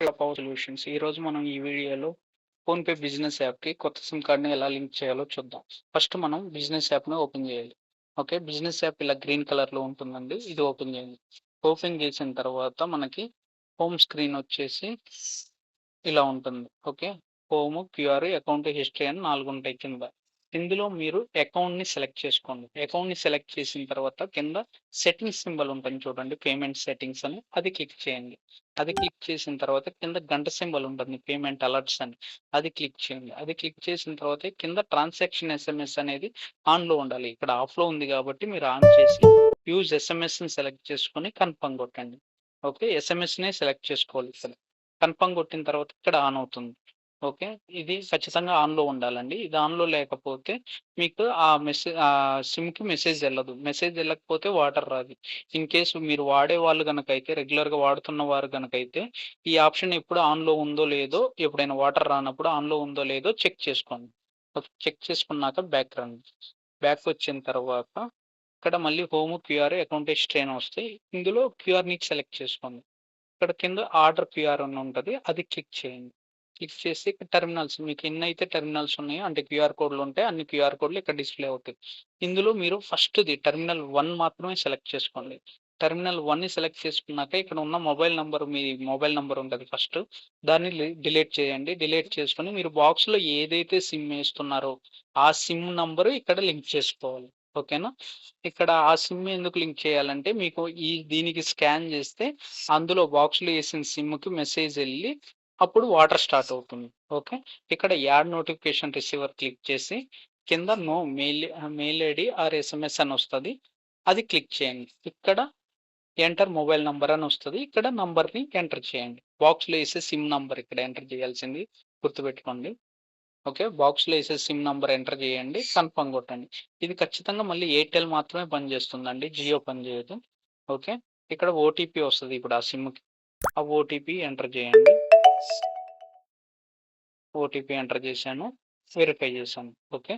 Power solutions. ఈరోజు మనం ఈ వీడియోలో ఫోన్‌పే బిజినెస్ యాప్‌కి కొత్త సిమ్ కార్డ్‌ని ఎలా లింక్ చేయాలో చూద్దాం. ఫస్ట్ మనం బిజినెస్ యాప్‌ని ఓపెన్ చేయాలి. ఓకే. బిజినెస్ యాప్ ఇలా గ్రీన్ కలర్‌లో ఉంటుందండి. ఇది ఓపెన్ చేయండి. ఓపెన్ చేసిన తర్వాత మనకి హోమ్ స్క్రీన్ వచ్చేసి ఇలా ఉంటుంది. Okay. Home, QR, account history అని 4 ఉంటాయి కింద. ఇందులో మీరు అకౌంట్‌ని సెలెక్ట్ చేసుకోండి. అకౌంట్‌ని సెలెక్ట్ చేసిన తర్వాత కింద సెట్టింగ్స్ సింబల్ ఉంటుంది చూడండి, పేమెంట్ సెట్టింగ్స్ అని, అది క్లిక్ చేయండి. అది క్లిక్ చేసిన తర్వాత కింద గంట సింబల్ ఉంటుంది పేమెంట్ అలర్ట్స్ అని, అది క్లిక్ చేయండి. అది క్లిక్ చేసిన తర్వాత కింద ట్రాన్సాక్షన్ ఎస్ఎంఎస్ అనేది ఆన్‌లో ఉండాలి. ఇక్కడ ఆఫ్‌లో ఉంది కాబట్టి మీరు ఆన్ చేసి యూజ్ ఎస్ఎంఎస్‌ని సెలెక్ట్ చేసుకొని కన్ఫర్మ్ కొట్టండి. ఓకే. ఎస్ఎంఎస్‌నే సెలెక్ట్ చేసుకోవాలి ఇక్కడ. కన్ఫర్మ్ కొట్టిన తర్వాత ఇక్కడ ఆన్ అవుతుంది. ఓకే. ఇది ఖచ్చితంగా ఆన్‌లో ఉండాలండి. ఇది ఆన్‌లో లేకపోతే మీకు సిమ్‌కి మెసేజ్ ఎళ్ళదు. మెసేజ్ ఎళ్ళకపోతే వాటర్ రాదు. ఇన్ కేస్ మీరు వాడేవాళ్ళు గనకైతే, రెగ్యులర్‌గా వాడుతున్న వారు గనకైతే ఈ ఆప్షన్ ఎప్పుడు ఆన్‌లో ఉందో లేదో, ఎప్పుడైనా వాటర్ రానప్పుడు ఆన్‌లో ఉందో లేదో చెక్ చేసుకోండి. చెక్ చేసుకున్నాక బ్యాక్ రండి. బ్యాక్ వచ్చిన తర్వాత ఇక్కడ మళ్ళీ హోమ్, క్యూఆర్, అకౌంట్ హిస్టరీ అని వస్తాయి. ఇందులో క్యూఆర్‌ని సెలెక్ట్ చేసుకోండి. ఇక్కడ కింద ఆర్డర్ క్యూఆర్ అని ఉంటది. అది క్లిక్ చేయండి. క్లిక్ చేసి ఇక్కడ టెర్మినల్స్ మీకు ఎన్నైతే టెర్మినల్స్ ఉన్నాయో, అంటే క్యూఆర్ కోడ్‌లు ఉంటాయి. అన్ని క్యూఆర్ కోడ్‌లు ఇక్కడ డిస్‌ప్లే అవుతాయి. ఇందులో మీరు ఫస్ట్‌ది టెర్మినల్ 1 మాత్రమే సెలెక్ట్ చేసుకోండి. టెర్మినల్ 1ని సెలెక్ట్ చేసుకున్నాక ఇక్కడ ఉన్న మొబైల్ నంబర్, మీ మొబైల్ నంబర్ ఉంటది ఫస్ట్. దాన్ని డిలీట్ చేయండి. డిలీట్ చేసుకొని మీరు బాక్స్‌లో ఏదైతే సిమ్ ఏస్తున్నారో ఆ సిమ్ నంబర్ ఇక్కడ లింక్ చేసుకోవాలి. ఓకేనా? ఇక్కడ ఆ సిమ్ ఎందుకు లింక్ చేయాలంటే మీకు దీనికి స్కాన్ చేస్తే అందులో బాక్స్‌లో ఏసిన సిమ్‌కి మెసేజ్ ఎళ్ళి అప్పుడు వాటర్ స్టార్ట్ అవుతుంది. ఓకే. ఇక్కడ యాడ్ నోటిఫికేషన్ రిసీవర్ క్లిక్ చేసి కింద no mail ID or SMS అని వస్తది. అది క్లిక్ చేయండి. ఇక్కడ ఎంటర్ మొబైల్ నంబర్ అని వస్తది. ఇక్కడ నంబర్‌ని ఎంటర్ చేయండి. బాక్స్‌లో ఏసే సిమ్ నంబర్ ఇక్కడ ఎంటర్ చేయాల్సింది గుర్తుపెట్టుకోండి. ఓకే. బాక్స్‌లో ఏసే సిమ్ నంబర్ ఎంటర్ చేయండి. కన్ఫర్మ్ కొట్టండి. ఇది ఖచ్చితంగా మళ్ళీ ఎయిర్‌టెల్ మాత్రమే పనిచేస్తుందండి. జియో పనిచేయదు. ఓకే. ఇక్కడ ఓటీపీ వస్తది ఇప్పుడు ఆ సిమ్‌కి. ఆ ఓటీపీ ఎంటర్ చేయండి. ఓటీపీ ఎంటర్ చేశాను. వెరిఫై చేశాను. ఓకే.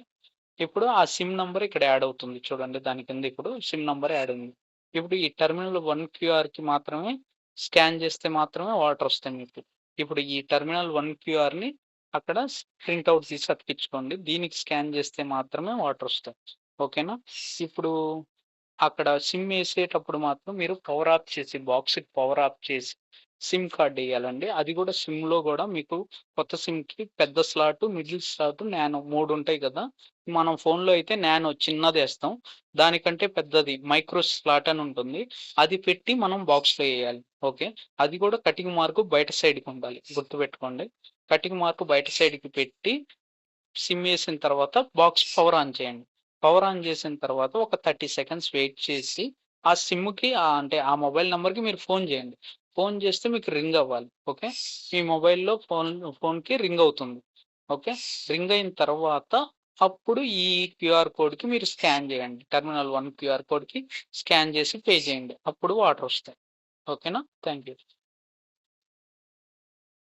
ఇప్పుడు ఆ సిమ్ నంబర్ ఇక్కడ యాడ్ అవుతుంది. చూడండి దాని కింద ఇప్పుడు సిమ్ నంబర్ యాడ్ ఉంది. ఇప్పుడు ఈ టెర్మినల్ 1 క్యూఆర్‌కి మాత్రమే స్కాన్ చేస్తే మాత్రమే వాటర్ వస్తాయి మీకు. ఇప్పుడు ఈ టెర్మినల్ 1 క్యూఆర్‌ని అక్కడ ప్రింట్ ఔట్ తీసి అతికించుకోండి. దీనికి స్కాన్ చేస్తే మాత్రమే వాటర్ వస్తాయి. ఓకేనా? ఇప్పుడు అక్కడ సిమ్ ఏసేటప్పుడు మాత్రం మీరు పవర్ ఆఫ్ చేసి, బాక్స్‌కి పవర్ ఆఫ్ చేసి సిమ్ కార్డ్ ఎయ్యాలండి. అది గూడా సిమ్‌లో గూడా మీకు కొత్త సిమ్‌కి పెద్ద స్లాటు, మిడిల్ స్లాటు, నానో 3 ఉంటాయి కదా! మనం ఫోన్‌లో అయితే నానో చిన్నదేస్తాం. దానికంటే పెద్దది మైక్రో స్లాట్ అని ఉంటుంది. అది పెట్టి మనం బాక్స్‌లో ఎయ్యాలి. ఓకే. అది గూడా కటింగ్ మార్క్ బయట సైడ్‌కి ఉండాలి. గుర్తుపెట్టుకోండి. కటింగ్ మార్క్ బయట సైడ్‌కి పెట్టి సిమ్ ఏసిన తర్వాత బాక్స్ పవర్ ఆన్ చేయండి. పవర్ ఆన్ చేసిన తర్వాత ఒక 30 సెకండ్స్ వెయిట్ చేసి ఆ సిమ్‌కి అంటే ఆ మొబైల్ నంబర్‌కి మీరు ఫోన్ చేయండి. ఫోన్ చేస్తే మీకు రింగ్ అవ్వాలి. ఓకే. మీ మొబైల్‌లో ఫోన్‌కి రింగ్ అవుతుంది. ఓకే. రింగ్ అయిన తర్వాత అప్పుడు ఈ క్యూఆర్ కోడ్‌కి మీరు స్కాన్ చేయండి. టెర్మినల్ 1 క్యూఆర్ కోడ్‌కి స్కాన్ చేసి పే చేయండి. అప్పుడు వాటర్ వస్తాయి. ఓకేనా? Thank you.